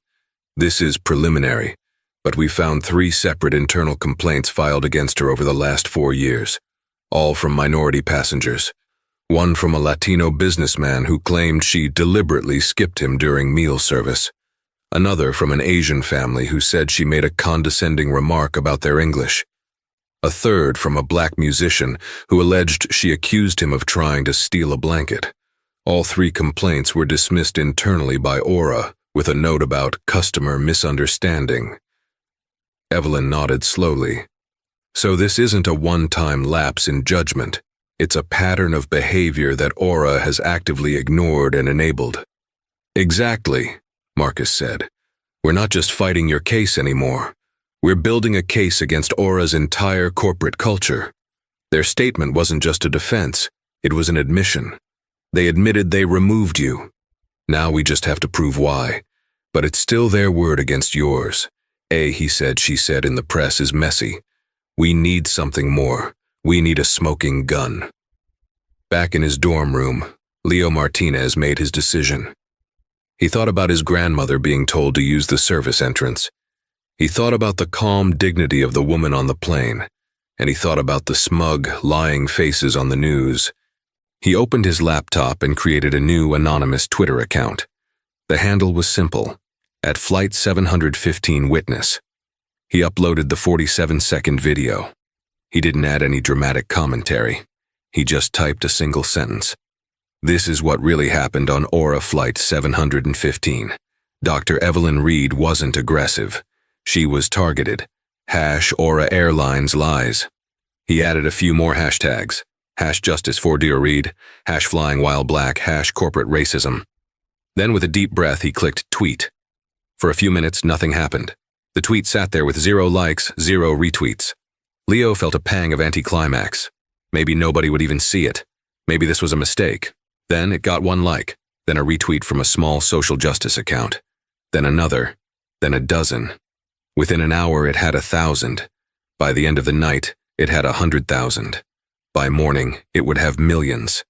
Speaker 1: "This is preliminary, but we found 3 separate internal complaints filed against her over the last 4 years, all from minority passengers. One from a Latino businessman who claimed she deliberately skipped him during meal service. Another from an Asian family who said she made a condescending remark about their English. A third from a black musician who alleged she accused him of trying to steal a blanket. All 3 complaints were dismissed internally by Aura, with a note about customer misunderstanding. Evelyn nodded slowly. "So this isn't a one-time lapse in judgment. It's a pattern of behavior that Aura has actively ignored and enabled." "Exactly," Marcus said. "We're not just fighting your case anymore. We're building a case against Aura's entire corporate culture. Their statement wasn't just a defense, it was an admission. They admitted they removed you. Now we just have to prove why. But it's still their word against yours. He said, she said in the press is messy. We need something more. We need a smoking gun." Back in his dorm room, Leo Martinez made his decision. He thought about his grandmother being told to use the service entrance. He thought about the calm dignity of the woman on the plane, and he thought about the smug, lying faces on the news. He opened his laptop and created a new anonymous Twitter account. The handle was simple, at Flight 715 Witness. He uploaded the 47-second video. He didn't add any dramatic commentary. He just typed a single sentence. This is what really happened on Aura Flight 715. Dr. Evelyn Reed wasn't aggressive. She was targeted. #Aura Airlines lies. He added a few more hashtags. #Justice for Dear Reed, #Flying While Black, #Corporate Racism. Then with a deep breath, he clicked tweet. For a few minutes, nothing happened. The tweet sat there with 0 likes, 0 retweets. Leo felt a pang of anticlimax. Maybe nobody would even see it. Maybe this was a mistake. Then it got 1 like, then a retweet from a small social justice account. Then another, then a dozen. Within an hour, it had 1,000. By the end of the night, it had 100,000. By morning, it would have millions.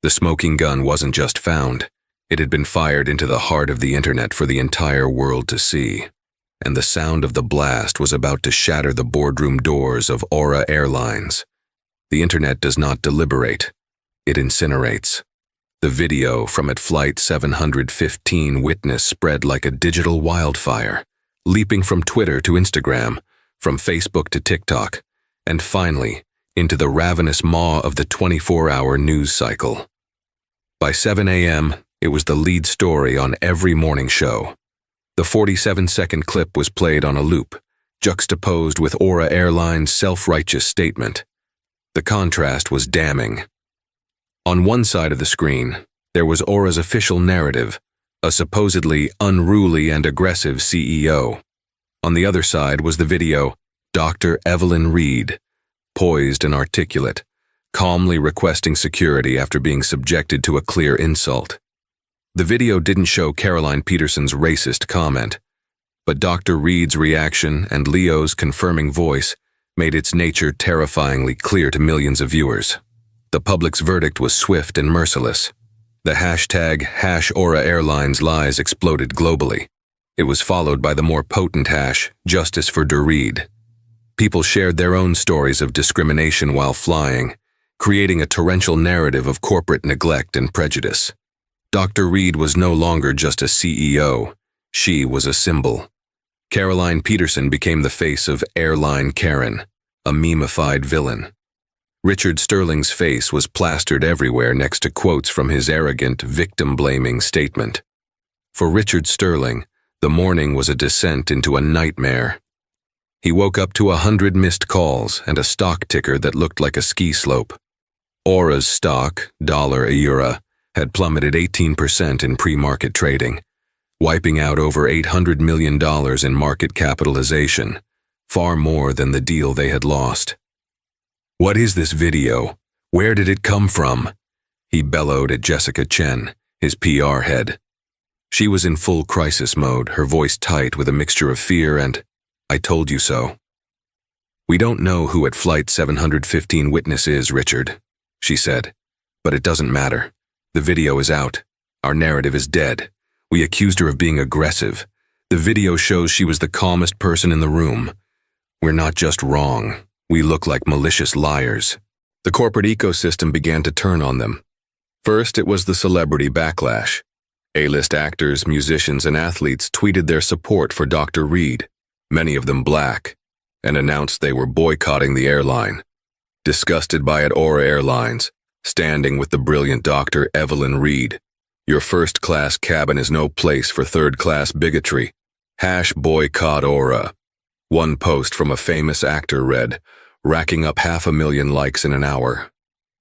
Speaker 1: The smoking gun wasn't just found. It had been fired into the heart of the internet for the entire world to see. And the sound of the blast was about to shatter the boardroom doors of Aura Airlines. The internet does not deliberate. It incinerates. The video from at Flight 715 Witness spread like a digital wildfire, leaping from Twitter to Instagram, from Facebook to TikTok, and finally, into the ravenous maw of the 24-hour news cycle. By 7 a.m., it was the lead story on every morning show. The 47-second clip was played on a loop, juxtaposed with Aura Airlines' self-righteous statement. The contrast was damning. On one side of the screen, there was Aura's official narrative, a supposedly unruly and aggressive CEO. On the other side was the video, Dr. Evelyn Reed, poised and articulate, calmly requesting security after being subjected to a clear insult. The video didn't show Caroline Peterson's racist comment, but Dr. Reed's reaction and Leo's confirming voice made its nature terrifyingly clear to millions of viewers. The public's verdict was swift and merciless. The hashtag #Aura Airlines lies exploded globally. It was followed by the more potent #Justice for Dear Reed. People shared their own stories of discrimination while flying, creating a torrential narrative of corporate neglect and prejudice. Dr. Reed was no longer just a CEO. She was a symbol. Caroline Peterson became the face of Airline Karen, a meme-ified villain. Richard Sterling's face was plastered everywhere next to quotes from his arrogant, victim-blaming statement. For Richard Sterling, the morning was a descent into a nightmare. He woke up to 100 missed calls and a stock ticker that looked like a ski slope. Aura's stock, $1 had plummeted 18% in pre-market trading, wiping out over $800 million in market capitalization, far more than the deal they had lost. "What is this video? Where did it come from?" he bellowed at Jessica Chen, his PR head. She was in full crisis mode, her voice tight with a mixture of fear and, "I told you so." "We don't know who at Flight 715 Witness is, Richard," she said, "but it doesn't matter. The video is out. Our narrative is dead. We accused her of being aggressive. The video shows she was the calmest person in the room. We're not just wrong. We look like malicious liars." The corporate ecosystem began to turn on them. First, it was the celebrity backlash. A-list actors, musicians, and athletes tweeted their support for Dr. Reed, many of them black, and announced they were boycotting the airline. Disgusted by it, Aura Airlines, standing with the brilliant Dr. Evelyn Reed. "Your first-class cabin is no place for third-class bigotry. #boycott Aura." One post from a famous actor read, racking up 500,000 likes in an hour.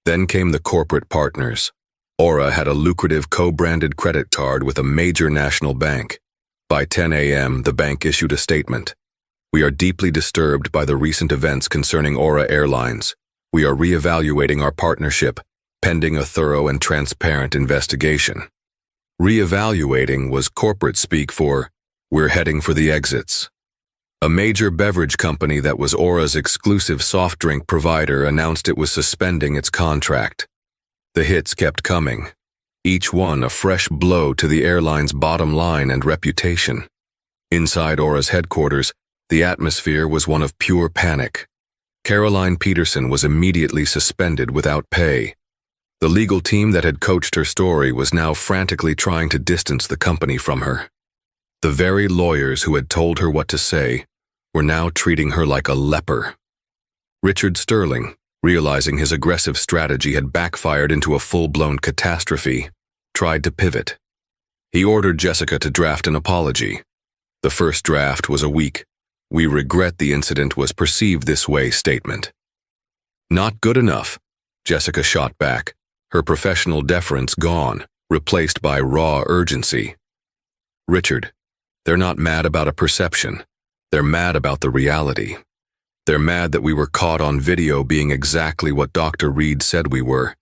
Speaker 1: Then came the corporate partners. Aura had a lucrative co-branded credit card with a major national bank. By 10 a.m., the bank issued a statement. "We are deeply disturbed by the recent events concerning Aura Airlines. We are reevaluating our partnership, pending a thorough and transparent investigation." Reevaluating was corporate speak for, "We're heading for the exits." A major beverage company that was Aura's exclusive soft drink provider announced it was suspending its contract. The hits kept coming, each one a fresh blow to the airline's bottom line and reputation. Inside Aura's headquarters, the atmosphere was one of pure panic. Caroline Peterson was immediately suspended without pay. The legal team that had coached her story was now frantically trying to distance the company from her. The very lawyers who had told her what to say were now treating her like a leper. Richard Sterling, realizing his aggressive strategy had backfired into a full-blown catastrophe, tried to pivot. He ordered Jessica to draft an apology. The first draft was a weak, "We regret the incident was perceived this way" statement. "Not good enough," Jessica shot back, her professional deference gone, replaced by raw urgency. "Richard, they're not mad about a perception. They're mad about the reality. They're mad that we were caught on video being exactly what Dr. Reed said we were,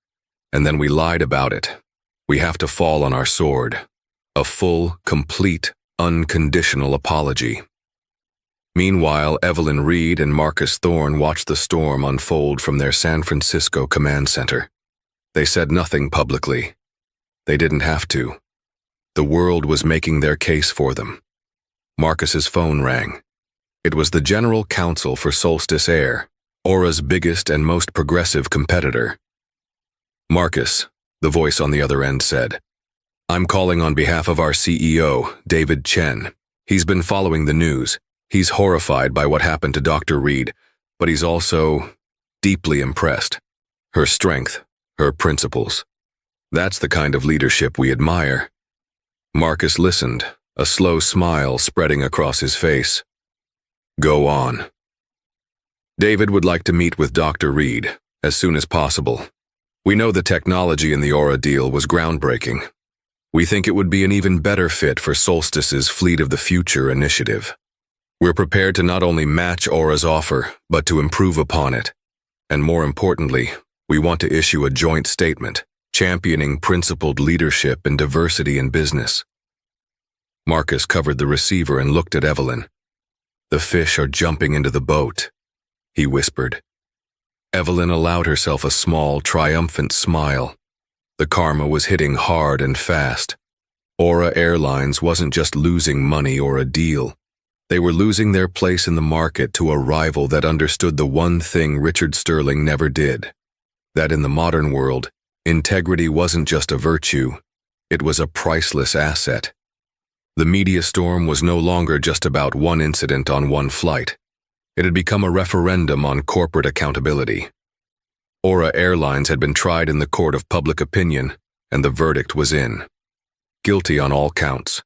Speaker 1: and then we lied about it. We have to fall on our sword. A full, complete, unconditional apology." Meanwhile, Evelyn Reed and Marcus Thorne watched the storm unfold from their San Francisco command center. They said nothing publicly. They didn't have to. The world was making their case for them. Marcus's phone rang. It was the General Counsel for Solstice Air, Aura's biggest and most progressive competitor. "Marcus," the voice on the other end said, "I'm calling on behalf of our CEO, David Chen. He's been following the news. He's horrified by what happened to Dr. Reed, but he's also deeply impressed. Her strength, her principles. That's the kind of leadership we admire." Marcus listened, a slow smile spreading across his face. "Go on." "David would like to meet with Dr. Reed as soon as possible. We know the technology in the Aura deal was groundbreaking. We think it would be an even better fit for Solstice's Fleet of the Future initiative. We're prepared to not only match Aura's offer, but to improve upon it. And more importantly, we want to issue a joint statement championing principled leadership and diversity in business." Marcus covered the receiver and looked at Evelyn. "The fish are jumping into the boat," he whispered. Evelyn allowed herself a small, triumphant smile. The karma was hitting hard and fast. Aura Airlines wasn't just losing money or a deal. They were losing their place in the market to a rival that understood the one thing Richard Sterling never did. That in the modern world, integrity wasn't just a virtue, it was a priceless asset. The media storm was no longer just about one incident on one flight. It had become a referendum on corporate accountability. Aura Airlines had been tried in the court of public opinion, and the verdict was in. Guilty on all counts.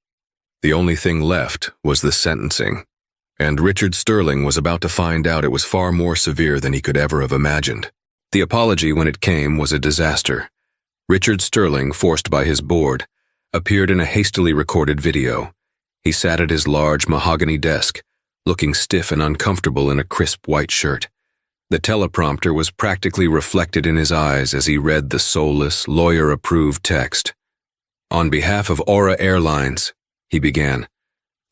Speaker 1: The only thing left was the sentencing, and Richard Sterling was about to find out it was far more severe than he could ever have imagined. The apology, when it came, was a disaster. Richard Sterling, forced by his board, appeared in a hastily recorded video. He sat at his large mahogany desk, looking stiff and uncomfortable in a crisp white shirt. The teleprompter was practically reflected in his eyes as he read the soulless, lawyer-approved text. "On behalf of Aura Airlines," he began,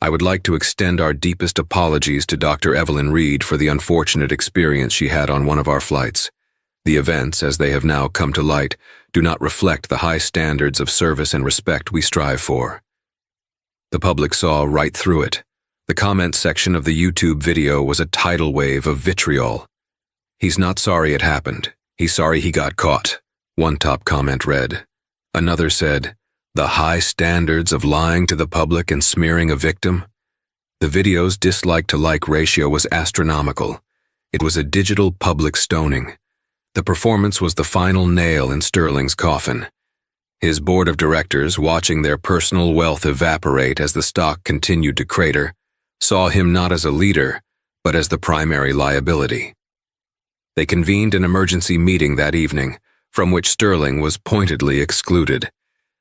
Speaker 1: "I would like to extend our deepest apologies to Dr. Evelyn Reed for the unfortunate experience she had on one of our flights. The events, as they have now come to light, do not reflect the high standards of service and respect we strive for." The public saw right through it. The comment section of the YouTube video was a tidal wave of vitriol. "He's not sorry it happened. He's sorry he got caught," one top comment read. Another said, "The high standards of lying to the public and smearing a victim." The video's dislike-to-like ratio was astronomical. It was a digital public stoning. The performance was the final nail in Sterling's coffin. His board of directors, watching their personal wealth evaporate as the stock continued to crater, saw him not as a leader, but as the primary liability. They convened an emergency meeting that evening, from which Sterling was pointedly excluded.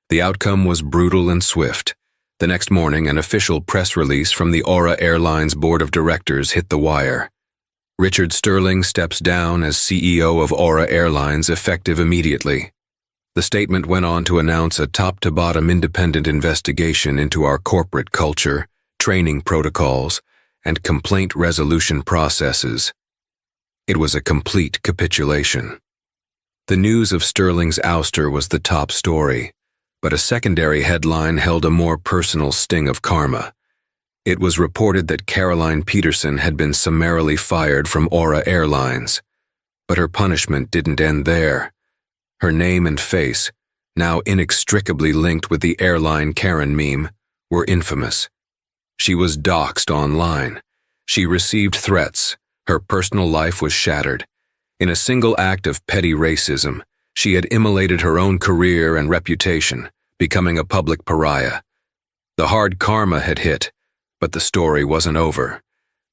Speaker 1: The outcome was brutal and swift. The next morning, an official press release from the Aura Airlines Board of Directors hit the wire. Richard Sterling steps down as CEO of Aura Airlines effective immediately. The statement went on to announce a top-to-bottom independent investigation into our corporate culture, training protocols, and complaint resolution processes. It was a complete capitulation. The news of Sterling's ouster was the top story, but a secondary headline held a more personal sting of karma. It was reported that Caroline Peterson had been summarily fired from Aura Airlines. But her punishment didn't end there. Her name and face, now inextricably linked with the airline Karen meme, were infamous. She was doxxed online. She received threats. Her personal life was shattered. In a single act of petty racism, she had immolated her own career and reputation, becoming a public pariah. The hard karma had hit, but the story wasn't over.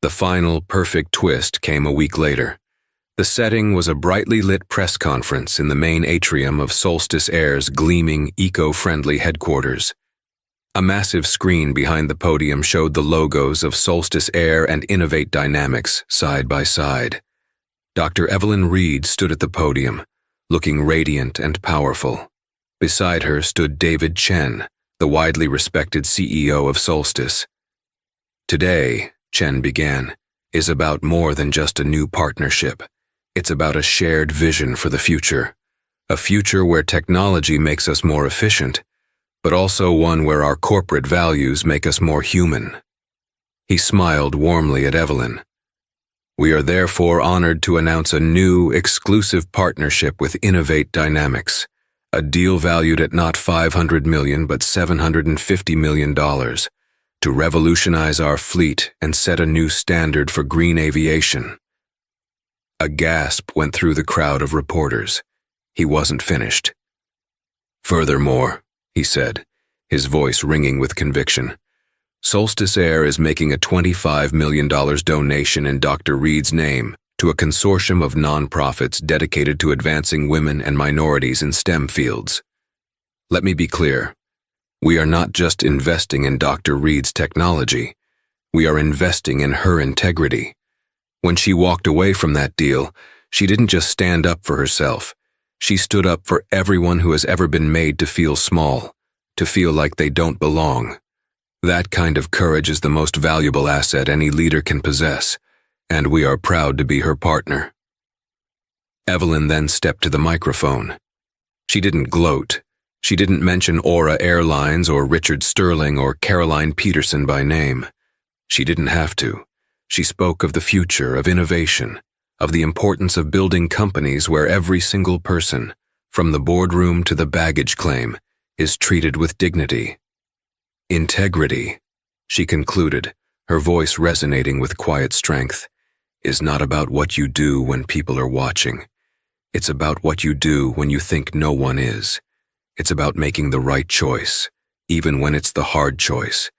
Speaker 1: The final, perfect twist came a week later. The setting was a brightly lit press conference in the main atrium of Solstice Air's gleaming, eco-friendly headquarters. A massive screen behind the podium showed the logos of Solstice Air and Innovate Dynamics side by side. Dr. Evelyn Reed stood at the podium, looking radiant and powerful. Beside her stood David Chen, the widely respected CEO of Solstice. Today, Chen began, is about more than just a new partnership. It's about a shared vision for the future. A future where technology makes us more efficient, but also one where our corporate values make us more human. He smiled warmly at Evelyn. We are therefore honored to announce a new, exclusive partnership with Innovate Dynamics, a deal valued at not $500 million but $750 million, to revolutionize our fleet and set a new standard for green aviation. A gasp went through the crowd of reporters. He wasn't finished. Furthermore, he said, his voice ringing with conviction, Solstice Air is making a $25 million donation in Dr. Reed's name to a consortium of nonprofits dedicated to advancing women and minorities in STEM fields. Let me be clear. We are not just investing in Dr. Reed's technology. We are investing in her integrity. When she walked away from that deal, she didn't just stand up for herself. She stood up for everyone who has ever been made to feel small, to feel like they don't belong. That kind of courage is the most valuable asset any leader can possess, and we are proud to be her partner. Evelyn then stepped to the microphone. She didn't gloat. She didn't mention Aura Airlines or Richard Sterling or Caroline Peterson by name. She didn't have to. She spoke of the future, of innovation, of the importance of building companies where every single person, from the boardroom to the baggage claim, is treated with dignity. Integrity, she concluded, her voice resonating with quiet strength, is not about what you do when people are watching. It's about what you do when you think no one is. It's about making the right choice, even when it's the hard choice.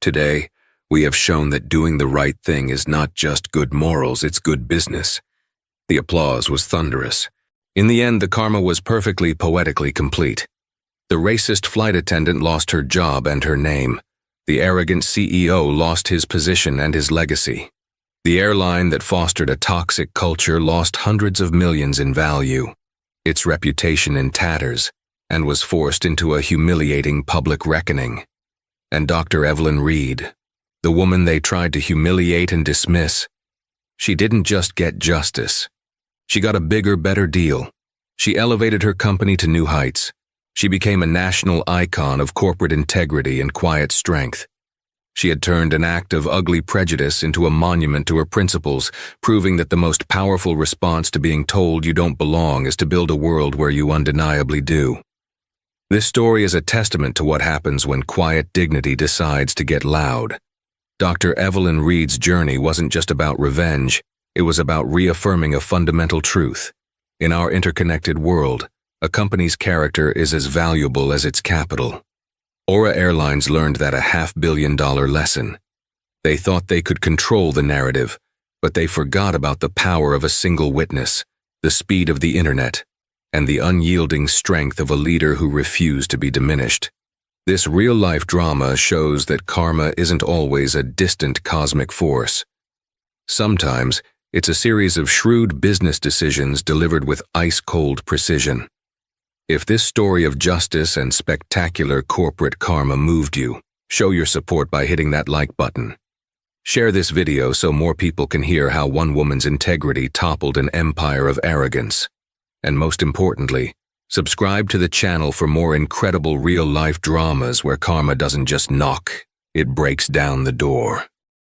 Speaker 1: Today, we have shown that doing the right thing is not just good morals, it's good business. The applause was thunderous. In the end, the karma was perfectly poetically complete. The racist flight attendant lost her job and her name. The arrogant CEO lost his position and his legacy. The airline that fostered a toxic culture lost hundreds of millions in value, its reputation in tatters, and was forced into a humiliating public reckoning. And Dr. Evelyn Reed, the woman they tried to humiliate and dismiss, she didn't just get justice. She got a bigger, better deal. She elevated her company to new heights. She became a national icon of corporate integrity and quiet strength. She had turned an act of ugly prejudice into a monument to her principles, proving that the most powerful response to being told you don't belong is to build a world where you undeniably do. This story is a testament to what happens when quiet dignity decides to get loud. Dr. Evelyn Reed's journey wasn't just about revenge, it was about reaffirming a fundamental truth. In our interconnected world, a company's character is as valuable as its capital. Aura Airlines learned that $500 million lesson. They thought they could control the narrative, but they forgot about the power of a single witness, the speed of the internet, and the unyielding strength of a leader who refused to be diminished. This real-life drama shows that karma isn't always a distant cosmic force. Sometimes, it's a series of shrewd business decisions delivered with ice-cold precision. If this story of justice and spectacular corporate karma moved you, show your support by hitting that like button. Share this video so more people can hear how one woman's integrity toppled an empire of arrogance. And most importantly, subscribe to the channel for more incredible real-life dramas where karma doesn't just knock, it breaks down the door.